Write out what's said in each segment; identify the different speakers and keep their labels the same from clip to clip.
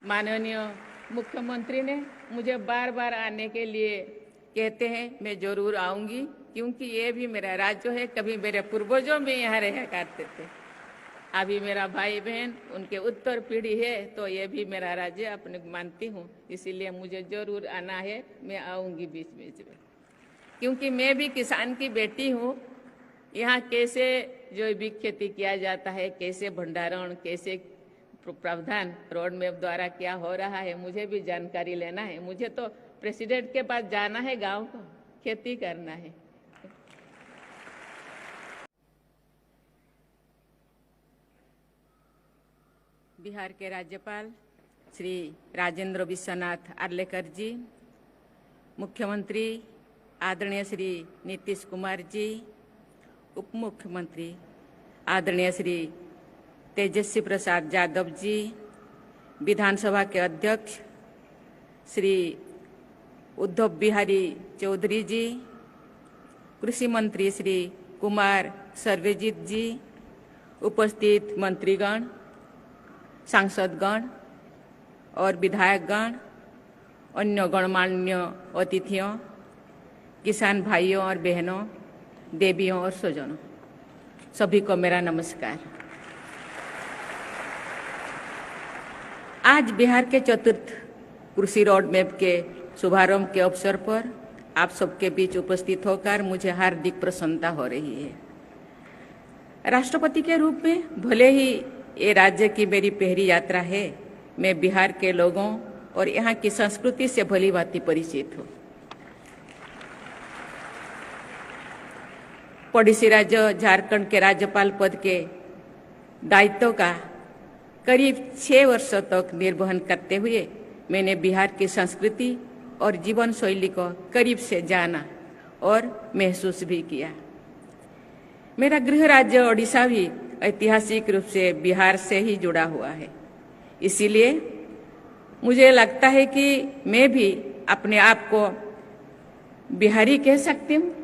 Speaker 1: माननीय मुख्यमंत्री ने मुझे बार बार आने के लिए कहते हैं, मैं जरूर आऊंगी, क्योंकि ये भी मेरा राज्य है। कभी मेरे पूर्वजों में यहाँ रहा करते थे, अभी मेरा भाई बहन उनके उत्तर पीढ़ी है, तो ये भी मेरा राज्य अपने मानती हूँ। इसीलिए मुझे जरूर आना है, मैं आऊंगी बीच बीच में, क्योंकि मैं भी किसान की बेटी हूँ। यहाँ कैसे जैविक खेती किया जाता है, कैसे भंडारण, कैसे प्रावधान रोड मैप द्वारा क्या हो रहा है, मुझे भी जानकारी लेना है। मुझे तो प्रेसिडेंट के पास जाना है, गांव को खेती करना है। बिहार के राज्यपाल श्री राजेंद्र विश्वनाथ आर्लेकर जी, मुख्यमंत्री आदरणीय श्री नीतीश कुमार जी, उप मुख्यमंत्री आदरणीय श्री तेजस्वी प्रसाद यादव जी, विधानसभा के अध्यक्ष श्री उद्धव बिहारी चौधरी जी, कृषि मंत्री श्री कुमार सर्वेजित जी, उपस्थित मंत्रीगण, सांसदगण और विधायकगण, अन्य गणमान्य अतिथियों, किसान भाइयों और बहनों, देवियों और स्वजनों, सभी को मेरा नमस्कार। आज बिहार के चतुर्थ कृषि रोड मैप के शुभारंभ के अवसर पर आप सबके बीच उपस्थित होकर मुझे हार्दिक प्रसन्नता हो रही है। राष्ट्रपति के रूप में भले ही ये राज्य की मेरी पहली यात्रा है, मैं बिहार के लोगों और यहाँ की संस्कृति से भली भांति परिचित हूँ। पड़ोसी राज्य झारखंड के राज्यपाल पद के दायित्व का करीब 6 वर्षों तक निर्वहन करते हुए मैंने बिहार की संस्कृति और जीवन शैली को करीब से जाना और महसूस भी किया। मेरा गृह राज्य ओडिशा भी ऐतिहासिक रूप से बिहार से ही जुड़ा हुआ है, इसीलिए मुझे लगता है कि मैं भी अपने आप को बिहारी कह सकती हूँ।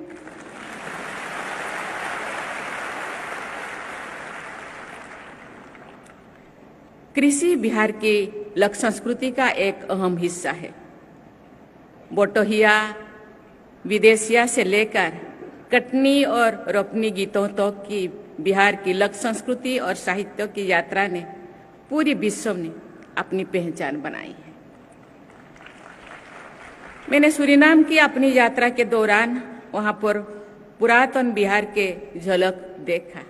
Speaker 1: कृषि बिहार की लोक संस्कृति का एक अहम हिस्सा है। बोटोहिया, विदेशिया से लेकर कटनी और रोपनी गीतों तक की बिहार की लोक संस्कृति और साहित्य की यात्रा ने पूरी विश्व में अपनी पहचान बनाई है। मैंने सूरीनाम की अपनी यात्रा के दौरान वहां पर पुरातन बिहार के झलक देखा।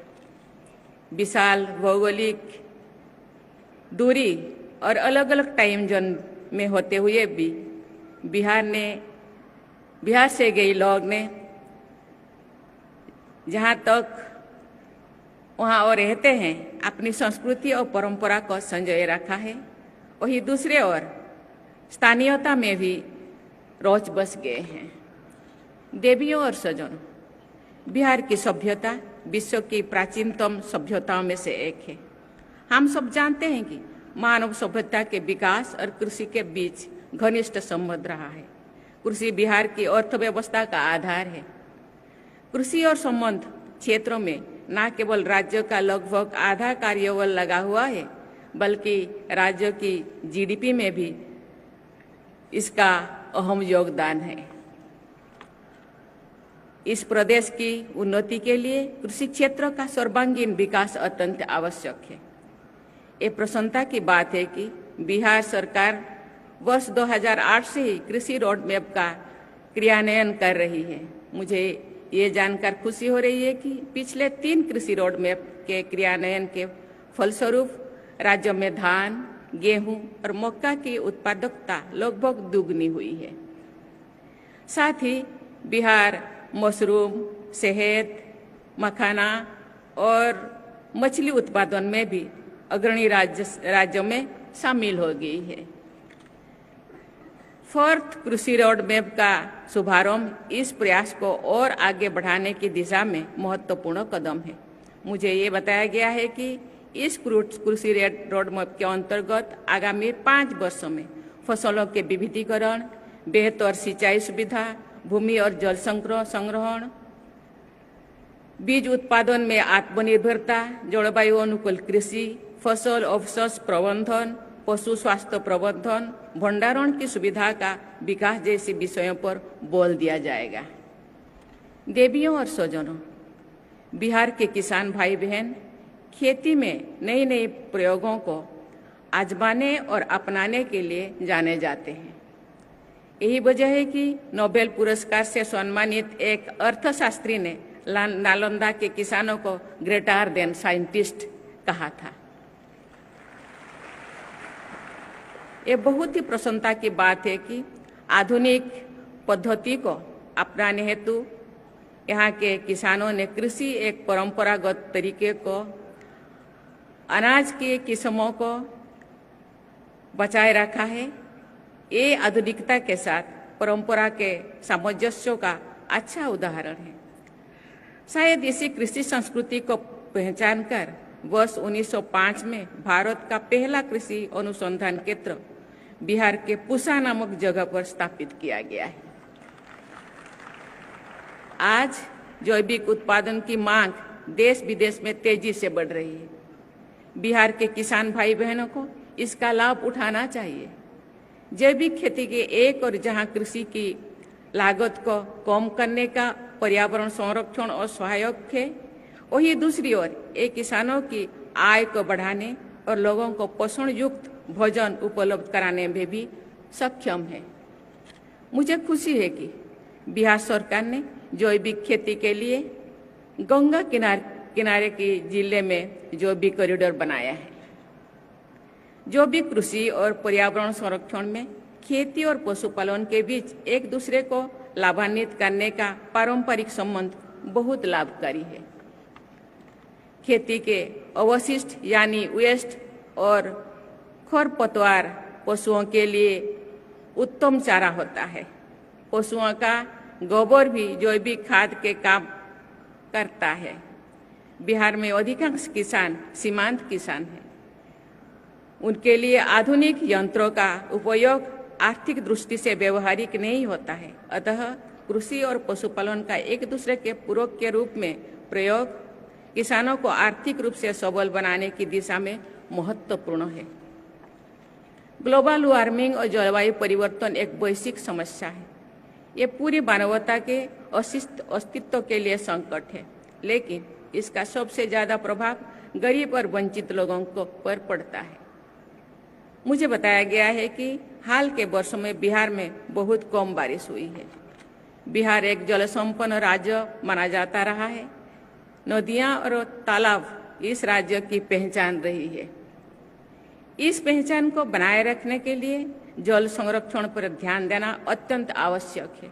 Speaker 1: विशाल भौगोलिक दूरी और अलग अलग टाइम जोन में होते हुए भी बिहार से गए लोग ने जहाँ तक वहाँ और रहते हैं अपनी संस्कृति और परंपरा को संजोए रखा है, वही दूसरे ओर स्थानीयता में भी रोज बस गए हैं। देवियों और स्वजनों, बिहार की सभ्यता विश्व की प्राचीनतम सभ्यताओं में से एक है। हम सब जानते हैं कि मानव सभ्यता के विकास और कृषि के बीच घनिष्ठ संबंध रहा है। कृषि बिहार की अर्थव्यवस्था का आधार है। कृषि और संबंध क्षेत्रों में न केवल राज्य का लगभग आधा कार्यबल लगा हुआ है, बल्कि राज्य की जीडीपी में भी इसका अहम योगदान है। इस प्रदेश की उन्नति के लिए कृषि क्षेत्र का सर्वांगीण विकास अत्यंत आवश्यक है। ये प्रसन्नता की बात है कि बिहार सरकार वर्ष 2008 से ही कृषि रोड मैप का क्रियान्वयन कर रही है। मुझे ये जानकर खुशी हो रही है कि पिछले 3 कृषि रोड मैप के क्रियान्वयन के फलस्वरूप राज्य में धान, गेहूं और मक्का की उत्पादकता लगभग दुगनी हुई है। साथ ही बिहार मशरूम, शहद, मखाना और मछली उत्पादन में भी अग्रणी राज्यों में शामिल हो गई है। 4th कृषि रोड मैप का शुभारंभ इस प्रयास को और आगे बढ़ाने की दिशा में महत्वपूर्ण कदम है। मुझे ये बताया गया है कि इस कृषि रोड मैप के अंतर्गत आगामी 5 वर्षों में फसलों के विविधीकरण, बेहतर सिंचाई सुविधा, भूमि और जल संग्रहण, बीज उत्पादन में आत्मनिर्भरता, जलवायु अनुकूल कृषि, फसल अवशेष प्रबंधन, पशु स्वास्थ्य प्रबंधन, भंडारण की सुविधा का विकास जैसे विषयों पर बल दिया जाएगा। देवियों और स्वजनों, बिहार के किसान भाई बहन खेती में नए नए प्रयोगों को आजमाने और अपनाने के लिए जाने जाते हैं। यही वजह है कि नोबेल पुरस्कार से सम्मानित एक अर्थशास्त्री ने नालंदा के किसानों को ग्रेटर देन साइंटिस्ट कहा था। ये बहुत ही प्रसन्नता की बात है कि आधुनिक पद्धति को अपनाने हेतु यहाँ के किसानों ने कृषि एक परंपरागत तरीके को, अनाज की किस्मों को बचाए रखा है। ये आधुनिकता के साथ परंपरा के सामंजस्य का अच्छा उदाहरण है। शायद इसी कृषि संस्कृति को पहचान कर वर्ष 1905 में भारत का पहला कृषि अनुसंधान केंद्र बिहार के पूसा नामक जगह पर स्थापित किया गया है। आज जैविक उत्पादन की मांग देश विदेश में तेजी से बढ़ रही है। बिहार के किसान भाई बहनों को इसका लाभ उठाना चाहिए। जैविक खेती के एक और जहां कृषि की लागत को कम करने का पर्यावरण संरक्षण और सहायक है, वहीं दूसरी ओर ये किसानों की आय को बढ़ाने और लोगों को पोषण युक्त भोजन उपलब्ध कराने में भी सक्षम है। मुझे खुशी है कि बिहार सरकार ने जैविक खेती के लिए गंगा किनारे के जिले में जैविक कॉरिडोर बनाया है। जैविक कृषि और पर्यावरण संरक्षण में खेती और पशुपालन के बीच एक दूसरे को लाभान्वित करने का पारंपरिक संबंध बहुत लाभकारी है। खेती के अवशिष्ट यानी वेस्ट और खरपतवार पशुओं के लिए उत्तम चारा होता है। पशुओं का गोबर भी जैविक खाद के काम करता है। बिहार में अधिकांश किसान सीमांत किसान हैं। उनके लिए आधुनिक यंत्रों का उपयोग आर्थिक दृष्टि से व्यवहारिक नहीं होता है। अतः कृषि और पशुपालन का एक दूसरे के पूरक के रूप में प्रयोग किसानों को आर्थिक रूप से सबल बनाने की दिशा में महत्वपूर्ण है। ग्लोबल वार्मिंग और जलवायु परिवर्तन एक वैश्विक समस्या है। ये पूरी मानवता के अस्तित्व के लिए संकट है, लेकिन इसका सबसे ज्यादा प्रभाव गरीब और वंचित लोगों पर पड़ता है। मुझे बताया गया है कि हाल के वर्षों में बिहार में बहुत कम बारिश हुई है। बिहार एक जल संपन्न राज्य माना जाता रहा है। नदियां और तालाब इस राज्य की पहचान रही है। इस पहचान को बनाए रखने के लिए जल संरक्षण पर ध्यान देना अत्यंत आवश्यक है।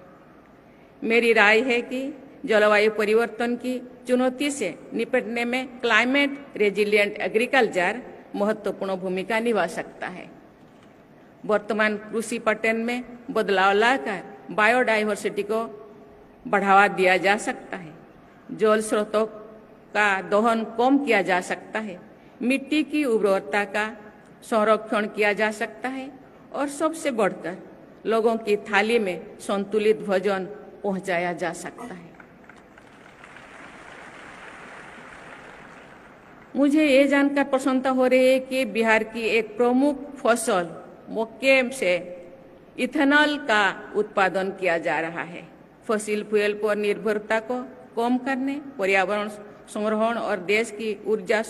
Speaker 1: मेरी राय है कि जलवायु परिवर्तन की चुनौती से निपटने में क्लाइमेट रेजिलिएंट एग्रीकल्चर महत्वपूर्ण भूमिका निभा सकता है। वर्तमान कृषि पैटर्न में बदलाव लाकर बायोडायवर्सिटी को बढ़ावा दिया जा सकता है। जल स्रोतों का दोहन कम किया जा सकता है। मिट्टी की उर्वरता का संरक्षण किया जा सकता है और सबसे बढ़कर लोगों की थाली में संतुलित भोजन पहुंचाया जा सकता है। मुझे ये जानकर प्रसन्नता हो रही है कि बिहार की एक प्रमुख फसल मक्के से इथेनॉल का उत्पादन किया जा रहा है। फसिल फ्यूल पर निर्भरता को कम करने, पर्यावरण संरक्षण और देश की ऊर्जा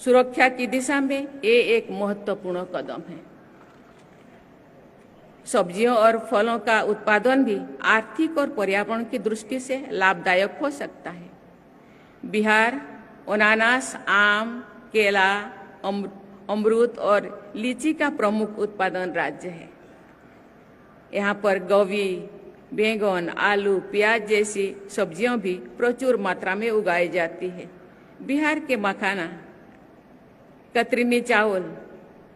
Speaker 1: सुरक्षा की दिशा में ये एक महत्वपूर्ण कदम है। सब्जियों और फलों का उत्पादन भी आर्थिक और पर्यावरण की दृष्टि से लाभदायक हो सकता है। बिहार अनानास, आम, केला, अमरूद और लीची का प्रमुख उत्पादन राज्य है। यहाँ पर गोभी, बैंगन, आलू, प्याज जैसी सब्जियां भी प्रचुर मात्रा में उगाई जाती है। बिहार के मखाना, कतरनी चावल,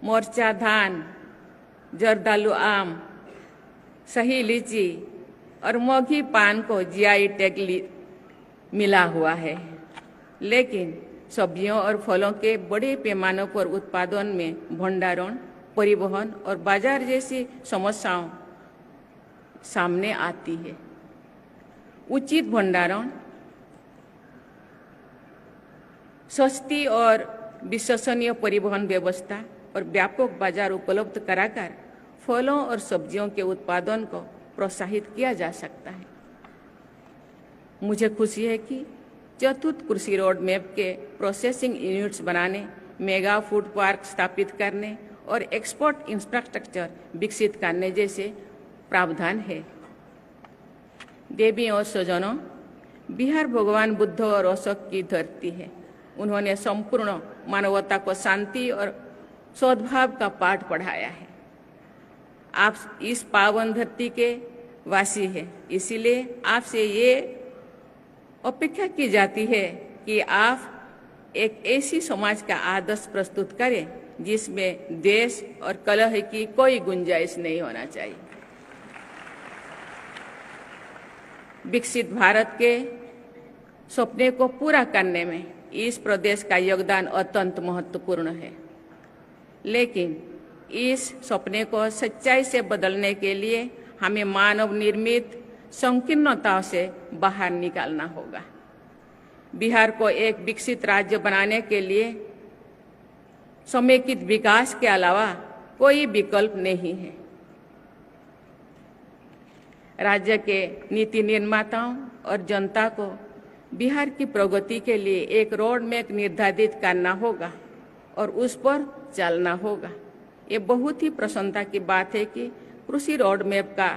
Speaker 1: मोर्चा धान, जर्दालू आम, सही लीची और मोघी पान को जीआई टैग मिला हुआ है। लेकिन सब्जियों और फलों के बड़े पैमानों पर उत्पादन में भंडारण, परिवहन और बाजार जैसी समस्याओं सामने आती है। उचित भंडारण, सस्ती और विश्वसनीय परिवहन व्यवस्था, और व्यापक बाजार उपलब्ध कराकर फलों और सब्जियों के उत्पादन को प्रोत्साहित किया जा सकता है। मुझे खुशी है कि चतुर्थ कृषि रोड मैप के प्रोसेसिंग यूनिट्स बनाने, मेगा फूड पार्क स्थापित करने और एक्सपोर्ट इंफ्रास्ट्रक्चर विकसित करने जैसे प्रावधान है। देवी और स्वजनों, बिहार भगवान बुद्ध और अशोक की धरती है। उन्होंने संपूर्ण मानवता को शांति और सद्भाव का पाठ पढ़ाया है। आप इस पावन धरती के वासी हैं, इसीलिए आपसे ये अपेक्षा की जाती है कि आप एक ऐसी समाज का आदर्श प्रस्तुत करें जिसमें द्वेष और कलह की कोई गुंजाइश नहीं होना चाहिए। विकसित भारत के सपने को पूरा करने में इस प्रदेश का योगदान अत्यंत महत्वपूर्ण है, लेकिन इस सपने को सच्चाई से बदलने के लिए हमें मानव निर्मित संकीर्णताओं से बाहर निकालना होगा। बिहार को एक विकसित राज्य बनाने के लिए समेकित विकास के अलावा कोई विकल्प नहीं है। राज्य के नीति निर्माताओं और जनता को बिहार की प्रगति के लिए एक रोड मैप निर्धारित करना होगा और उस पर चलना होगा। ये बहुत ही प्रसन्नता की बात है कि कृषि रोड मैप का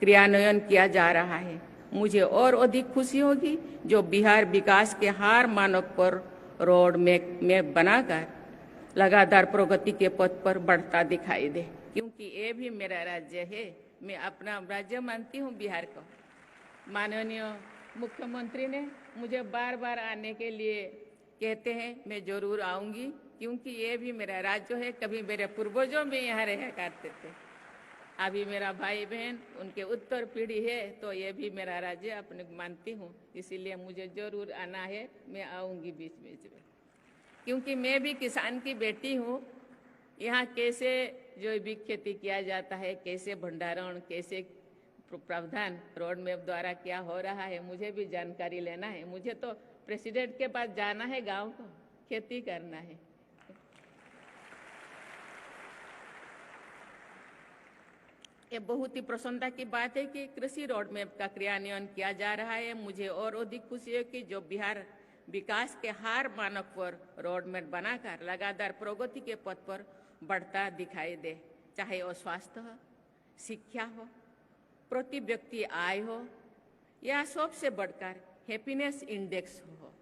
Speaker 1: क्रियान्वयन किया जा रहा है। मुझे और अधिक खुशी होगी जो बिहार विकास के हर मानक पर रोड मैप बनाकर लगातार प्रगति के पथ पर बढ़ता दिखाई दे, क्योंकि ये भी मेरा राज्य है। मैं अपना राज्य मानती हूँ बिहार को। माननीय मुख्यमंत्री ने मुझे बार बार आने के लिए कहते हैं, मैं जरूर आऊंगी, क्योंकि ये भी मेरा राज्य है। कभी मेरे पूर्वजों भी यहाँ रहा करते थे। अभी मेरा भाई बहन उनके उत्तर पीढ़ी है, तो ये भी मेरा राज्य अपने मानती हूँ, इसीलिए मुझे जरूर आना है। मैं आऊंगी बीच बीच में, क्योंकि मैं भी किसान की बेटी हूँ। यहाँ कैसे जैविक खेती किया जाता है, कैसे भंडारण, कैसे प्रावधान रोड मैप द्वारा क्या हो रहा है, मुझे भी जानकारी लेना है। मुझे तो प्रेसिडेंट के पास जाना है, गांव को खेती करना है। ये बहुत ही प्रसन्नता की बात है कि कृषि रोड मैप का क्रियान्वयन किया जा रहा है। मुझे और अधिक खुशी है कि जो बिहार विकास के हर मानक पर रोड मैप बनाकर लगातार प्रगति के पथ पर बढ़ता दिखाई दे, चाहे वो स्वास्थ्य हो, शिक्षा हो, प्रति व्यक्ति आय हो, या सबसे बढ़कर हैप्पीनेस इंडेक्स हो।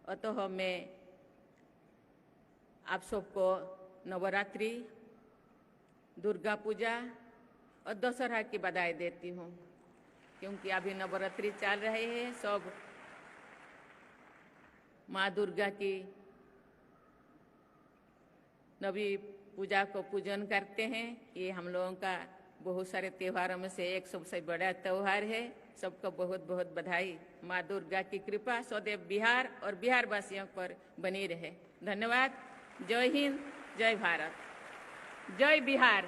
Speaker 1: अतः मैं आप सबको नवरात्रि, दुर्गा पूजा और दशहरा की बधाई देती हूँ, क्योंकि अभी नवरात्रि चल रहे हैं। सब माँ दुर्गा की नवी पूजा को पूजन करते हैं। ये हम लोगों का बहुत सारे त्योहारों में से एक सबसे बड़ा त्योहार है। सबको बहुत बहुत बधाई। माँ दुर्गा की कृपा सदैव बिहार और बिहार वासियों पर बनी रहे। धन्यवाद। जय हिंद, जय भारत, जय बिहार।